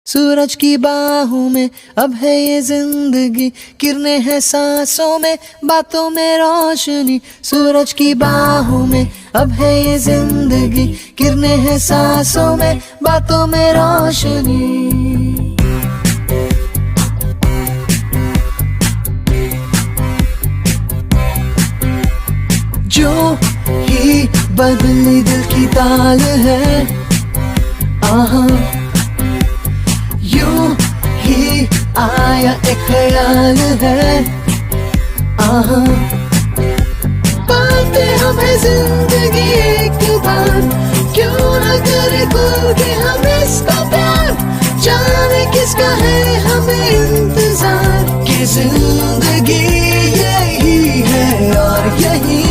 सूरज की बाहों में अब है ये जिंदगी, किरणें हैं सांसों में, बातों में रोशनी। सूरज की बाहों में अब है ये जिंदगी, किरणें हैं सांसों में, बातों में रोशनी। जो ही बदली दिल की ताल है, आहा यूं ही आया एक ख्याल है, आहा पाते हमें जिंदगी एक बार, क्यों न करे खुल के हम इसका प्यार। जाने किसका है हमें इंतजार, कि जिंदगी यही है और यही।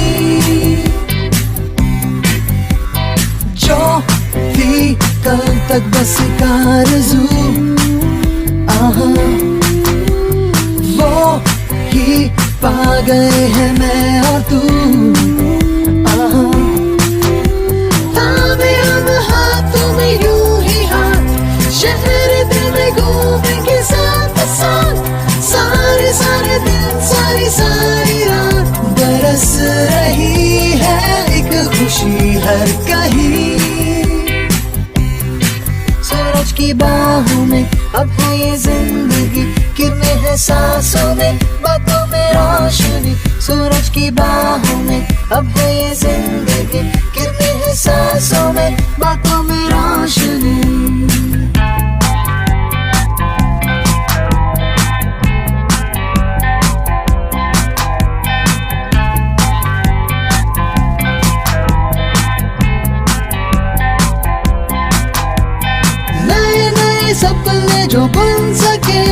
जो भी कल तक बस का आरज़ू, आहा वो ही पा गए हैं मैं और तू, आहा थामे हम हाथों में यूं ही हाथ, शहर दिल में घूमेंगे साथ साथ। सारे सारे दिन सारी सारी रात बरस रही है एक खुशी हर कहीं। सूरज की बाहों में अब है ये जिंदगी, किरणें हैं सांसों में, बातों में रोशनी। सूरज की बाहों में अब है ये जिंदगी, किरणें हैं सांसों में, बातों में रोशनी। सपने जो बन सके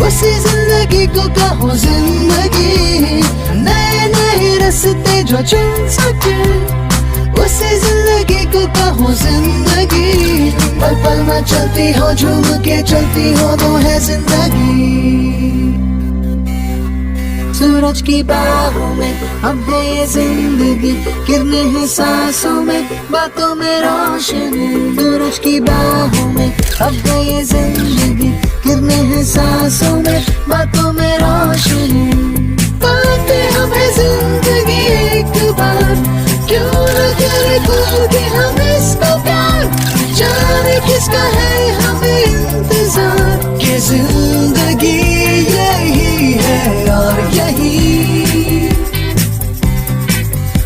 उसी जिंदगी को कहो जिंदगी, नए नए रास्ते जो चुन सके उसी जिंदगी को कहो जिंदगी। पल पल में चलती हो झूम के चलती हो वो है जिंदगी। सूरज की बाहों में अब है ये जिंदगी, किरणें हैं सांसों में, बातों में रोशनी। सूरज की बाहों में अब है ये जिंदगी, किरणें हैं सांसों में, बातों में रोशनी। पाते हमें जिंदगी एक बार, क्यों न करे खुल के हम इसका प्यार। जाने किसका है हमें इंतजार, कि जिंदगी यही है और यही।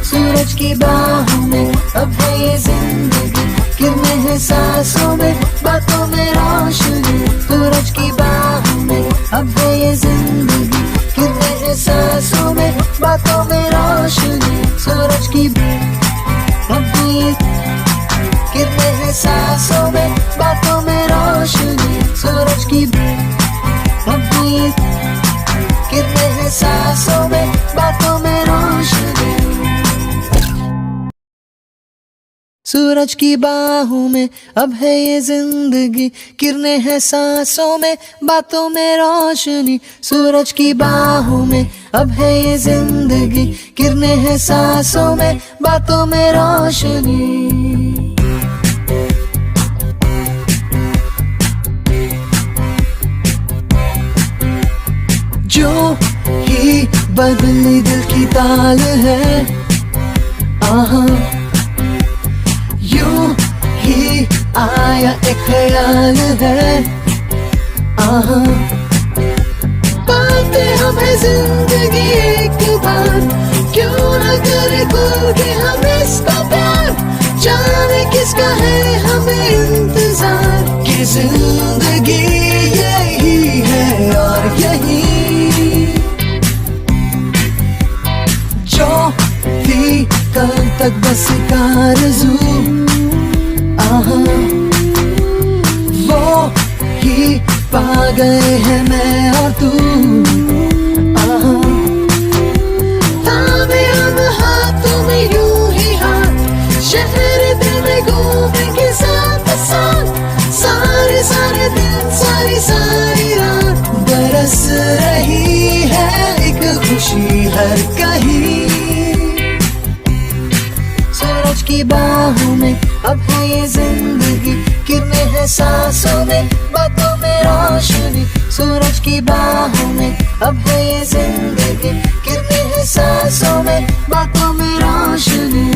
सूरज की बाहों में अब है ये जिंदगी, किरणें हैं सांसों में, बातों में रोशनी। सूरज की बाहों में अब है ये जिंदगी, किरणें हैं सांसों में, बातों में रोशनी। सूरज की अब है ये किरणें हैं सांसों में, बातों में रोशनी। सूरज की अब है ये किरणें हैं सांसों में, बातों में रोशनी। सूरज की बाहों में अब है ये जिंदगी, किरणें हैं सांसों में, बातों में रोशनी। सूरज की बाहों में अब है ये जिंदगी, किरणें हैं सांसों में, बातों में रोशनी। जो ही बदली दिल की ताल है, आहा यूं ही आया एक ख्याल है, आहा पाते हमें जिंदगी एक बार, क्यों न करे खुल के हम इसका प्यार। जाने किसका है हमें इंतजार, कि जिंदगी यही है और यही। जो भी कल तक बस का आरज़ू, आहा वो ही पा गए हैं मैं और तू, आहा थामे हम हाथों में यूं ही हाथ, शहर दिल में घूमेंगे साथ साथ। सारे सारे दिन सारी सारी रात बरस रही है एक खुशी हर कहीं। सूरज की बाहों में अब है ये जिंदगी, किरणें हैं सांसों में, बातों में रोशनी, सूरज की बाहों में अब है ये जिंदगी, किरणें हैं सांसों में, बातों में रोशनी।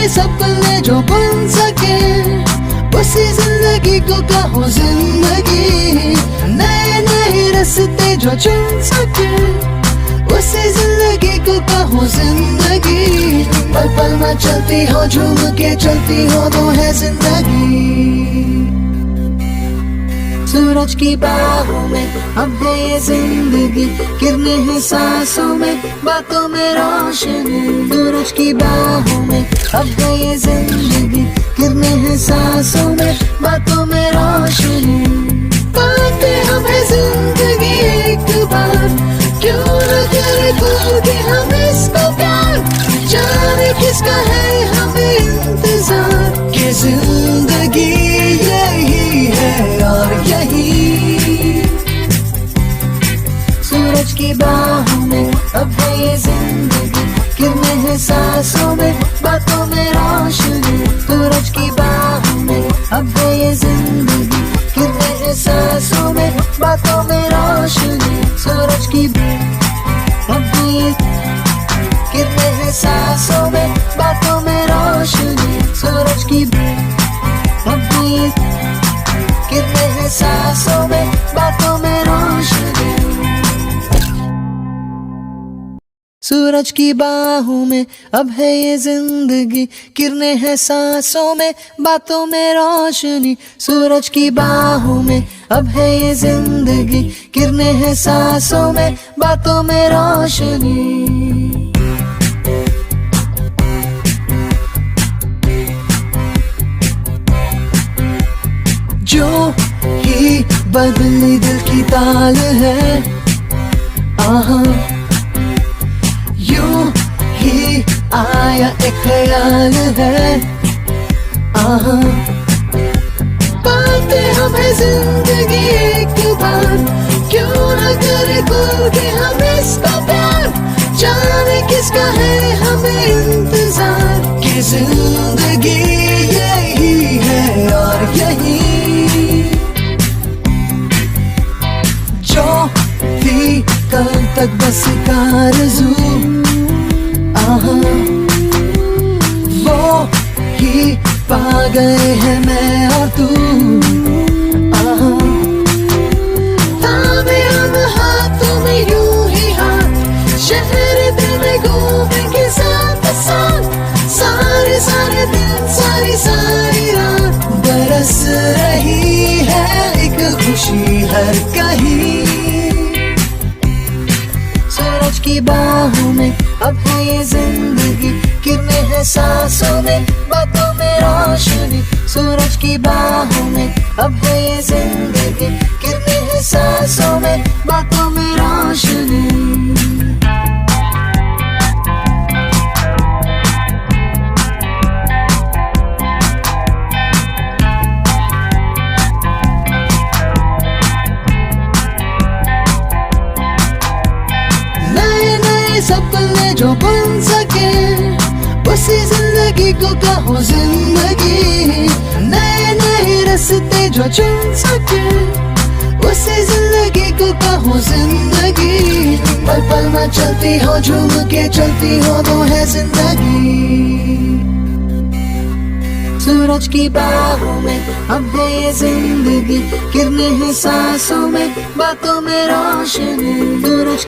सपने जो बन सके उसी जिंदगी को कहो जिंदगी, नए नए रास्ते जो चुन सके उसी जिंदगी को कहो जिंदगी। पल पल में चलती हो, झूम के चलती हो, वो है जिंदगी। सूरज की बाहों में अब है ये जिंदगी, किरणें हैं सांसों में, बातों में रोशनी। सूरज की बाहों में अब है ये जिंदगी, किरणें हैं सांसों में, बातों में रोशनी। पाते हमें जिंदगी एक बार, क्यों न करे कोई हम इसको प्यार, जाने किसका है हमें इंतजार, कि जिंदगी यही है और यही। सूरज की बाहों में अब है ये जिंदगी, किरणें हैं सांसों में, बातों में रोशनी। सूरज की बाहों में अब है ये जिंदगी, किरणें हैं सांसों में, बातों में रोशनी। सूरज की अब है ये किरणें हैं सांसों में, बातों में रोशनी। सूरज की अब है ये किरणें हैं सांसों में, बातों में रोशनी। सूरज की बाहों में अब है ये जिंदगी, किरणें हैं सांसों में, बातों में रोशनी। सूरज की बाहों में अब है ये जिंदगी, किरणें हैं सांसों में, बातों में रोशनी। जो ही बदली दिल की ताल है, आहा यूं ही आया एक ख्याल है, आहा पाते हमें जिंदगी एक बार, क्यों न करे कोई हम इसका प्यार, जाने किसका है हमें इंतजार, कि जिंदगी यही है और यही। जो थी कल तक बस आरज़ू, आहा वो ही पा गए हैं मैं और तू, आहा थामे हम हाथों में यूं ही हाथ, शहर दिल में घूमेंगे साथ साथ, सारे सारे दिन सारी सारी रात, बरस रही है एक खुशी हर कहीं। सूरज की बाहों में अब है ये जिंदगी, किरणें हैं सांसों में, बातों में रोशनी। सूरज की बाहों में अब है ये जिंदगी, किरणें हैं सांसों में, बातों में रोशनी। सपने जो बन सके उसी जिंदगी को कहो जिंदगी, नए नए रास्ते जो चुन सके उसी जिंदगी को कहो जिंदगी। पल पल में चलती हो, झूम के चलती हो, वो है जिंदगी। सूरज की बाहों में अब है ये जिंदगी, किरणें हैं सांसों में, बातों में रोशनी। सूरज